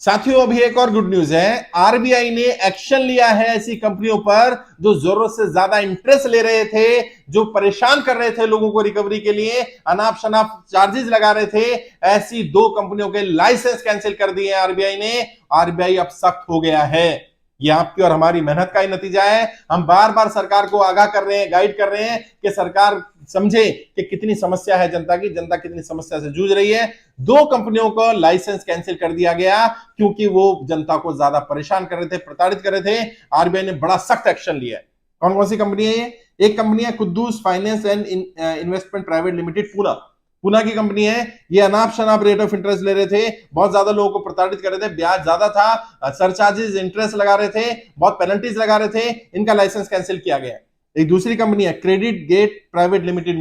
साथियों, अभी एक और गुड न्यूज है। आरबीआई ने एक्शन लिया है ऐसी कंपनियों पर जो जरूरत से ज्यादा इंटरेस्ट ले रहे थे, जो परेशान कर रहे थे लोगों को रिकवरी के लिए, अनाप शनाप चार्जेस लगा रहे थे। ऐसी दो कंपनियों के लाइसेंस कैंसिल कर दिए आरबीआई ने। आरबीआई अब सख्त हो गया है। ये आपकी और हमारी मेहनत का ही नतीजा है। हम बार बार सरकार को आगाह कर रहे हैं, गाइड कर रहे हैं कि सरकार समझे कि कितनी समस्या है जनता की, जनता कितनी समस्या से जूझ रही है। दो कंपनियों को लाइसेंस कैंसिल कर दिया गया क्योंकि वो जनता को ज्यादा परेशान कर रहे थे, प्रताड़ित कर रहे थे। आरबीआई ने बड़ा सख्त एक्शन लिया है। कौन कौन सी कंपनी है ये? एक कंपनी है Quddus finance and investment private limited, Poona की कंपनी है। ये अनाप शनाप रेट ऑफ इंटरेस्ट ले रहे थे, बहुत ज्यादा लोगों को प्रताड़ित कर रहे थे, ब्याज ज्यादा था, सरचार्जेस इंटरेस्ट लगा रहे थे, बहुत पेनल्टीज लगा रहे थे। इनका लाइसेंस कैंसिल किया गया। एक दूसरी कंपनी है Credit Gate private limited,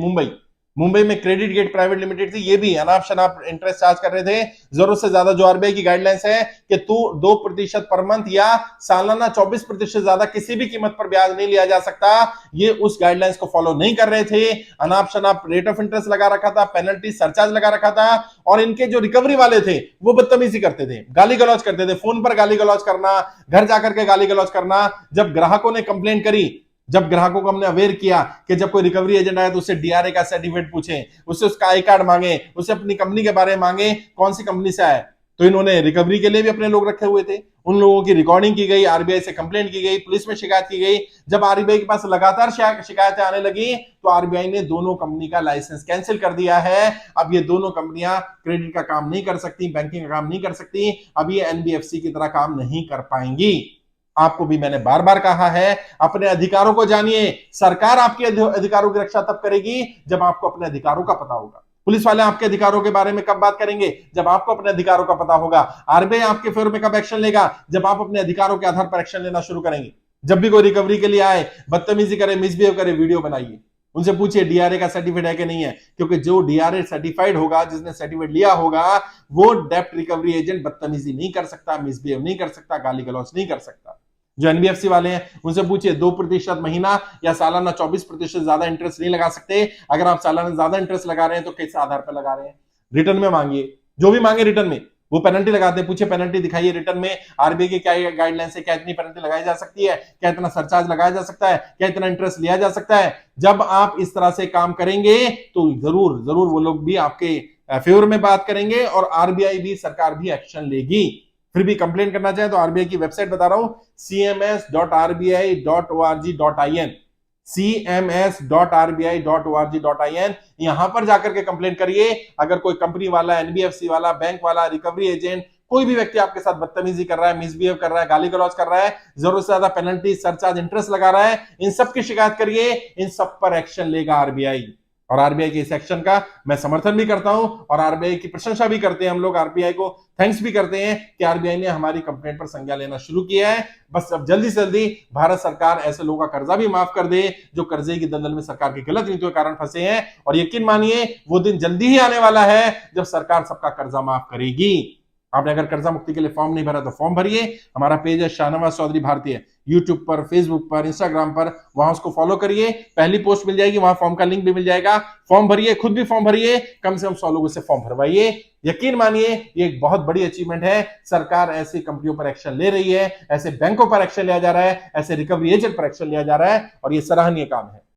Mumbai में क्रेडिट गेट प्राइवेट लिमिटेड थी। ये भी अनाप शनाप इंटरेस्ट चार्ज कर रहे थे, जरूरत से ज्यादा। जो आरबीआई की गाइडलाइंस है कि तू 2% पर मंथ या सालाना 24% ज्यादा किसी भी कीमत पर ब्याज नहीं लिया जा सकता, ये उस गाइडलाइंस को फॉलो नहीं कर रहे थे। अनाप शनाप रेट ऑफ इंटरेस्ट लगा रखा था, पेनल्टी सरचार्ज लगा रखा था। और इनके जो रिकवरी वाले थे वो बदतमीजी करते थे, गाली गलौज करते थे, फोन पर गाली गलौज करना, घर जाकर के गाली गलौज करना। जब ग्राहकों ने कंप्लेन करी, जब ग्राहकों को हमने अवेयर किया कि जब कोई रिकवरी एजेंट आए तो उससे डीआरए का सर्टिफिकेट पूछें, उससे उसका आई कार्ड मांगे, उससे अपनी कंपनी के बारे में मांगे, कौन सी कंपनी से आए। तो इन्होंने रिकवरी के लिए भी अपने लोग रखे हुए थे। उन लोगों की रिकॉर्डिंग की गई, आरबीआई से कंप्लेंट की गई, पुलिस में शिकायत की गई। जब आरबीआई के पास लगातार शिकायतें आने लगी तो आरबीआई ने दोनों कंपनी का लाइसेंस कैंसिल कर दिया है। अब ये दोनों कंपनियां क्रेडिट का काम नहीं कर सकती, बैंकिंग का काम नहीं कर सकती। अब ये एनबीएफसी की तरह काम नहीं कर पाएंगी। आपको भी मैंने बार बार कहा है, अपने अधिकारों को जानिए। सरकार आपके अधिकारों की रक्षा तब करेगी जब आपको अपने अधिकारों का पता होगा। पुलिस वाले आपके अधिकारों के बारे में कब बात करेंगे? जब आपको अपने अधिकारों का पता होगा। आरबीआई आपके फेवर में कब एक्शन लेगा? जब आप अपने अधिकारों के आधार पर एक्शन लेना शुरू करेंगे। जब भी कोई रिकवरी के लिए आए, बदतमीजी करे, मिसबिहेव करे, वीडियो बनाइए, उनसे पूछिए डीआरए का सर्टिफिकेट है कि नहीं है। क्योंकि जो डीआरए सर्टिफाइड होगा, जिसने सर्टिफिकेट लिया होगा, वो डेप्ट रिकवरी एजेंट बदतमीजी नहीं कर सकता, मिसबिहेव नहीं कर सकता, गाली गलौज नहीं कर सकता। जो एनबीएफसी वाले हैं उनसे पूछिए 2% महीना या सालाना 24% ज्यादा इंटरेस्ट नहीं लगा सकते। अगर आप सालाना ज्यादा इंटरेस्ट लगा रहे हैं तो किस आधार पर लगा रहे हैं? रिटर्न में मांगिए, जो भी मांगे रिटर्न में। वो पेनल्टी लगाते हैं, पूछे पेनल्टी दिखाइए रिटर्न में। आरबीआई की क्या गाइडलाइंस है, क्या इतनी पेनल्टी लगाई जा सकती है, क्या इतना सरचार्ज लगाया जा सकता है, क्या इतना इंटरेस्ट लिया जा सकता है। जब आप इस तरह से काम करेंगे तो जरूर जरूर वो लोग भी आपके फेवर में बात करेंगे और आरबीआई भी, सरकार भी एक्शन लेगी। फिर भी कंप्लेन करना चाहे तो आरबीआई की वेबसाइट बता रहा हूं, cms.rbi.org.in, cms.rbi.org.in। यहां पर जाकर के कंप्लेन करिए। अगर कोई कंपनी वाला, एनबीएफसी वाला, बैंक वाला, रिकवरी एजेंट, कोई भी व्यक्ति आपके साथ बदतमीजी कर रहा है, मिसबिहेव कर रहा है, गाली गलौज कर रहा है, जरूरत से ज्यादा पेनल्टी, सरचार्ज, इंटरेस्ट लगा रहा है, इन सब की शिकायत करिए। इन सब पर एक्शन लेगा आरबीआई। और आरबीआई के इस एक्शन का मैं समर्थन भी करता हूं और आरबीआई की प्रशंसा भी करते हैं हम लोग। आरबीआई को थैंक्स भी करते हैं कि आरबीआई ने हमारी कंप्लेंट पर संज्ञान लेना शुरू किया है। बस अब जल्दी से जल्दी भारत सरकार ऐसे लोगों का कर्जा भी माफ कर दे जो कर्जे की दलदल में सरकार की गलत नीतियों के कारण फंसे हैं। और यकीन मानिए वो दिन जल्दी ही आने वाला है जब सरकार सबका कर्जा माफ करेगी। आपने अगर कर्जा मुक्ति के लिए फॉर्म नहीं भरा तो फॉर्म भरिए। हमारा पेज है शाहनवाज चौधरी भारतीय, यूट्यूब पर, फेसबुक पर, इंस्टाग्राम पर, वहां उसको फॉलो करिए। पहली पोस्ट मिल जाएगी, वहां फॉर्म का लिंक भी मिल जाएगा। फॉर्म भरिए, खुद भी फॉर्म भरिए, कम से कम 100 लोगों से फॉर्म भरवाइए। यकीन मानिए ये एक बहुत बड़ी अचीवमेंट है। सरकार ऐसी कंपनियों पर एक्शन ले रही है, ऐसे बैंकों पर एक्शन लिया जा रहा है, ऐसे रिकवरी एजेंट पर एक्शन लिया जा रहा है और ये सराहनीय काम है।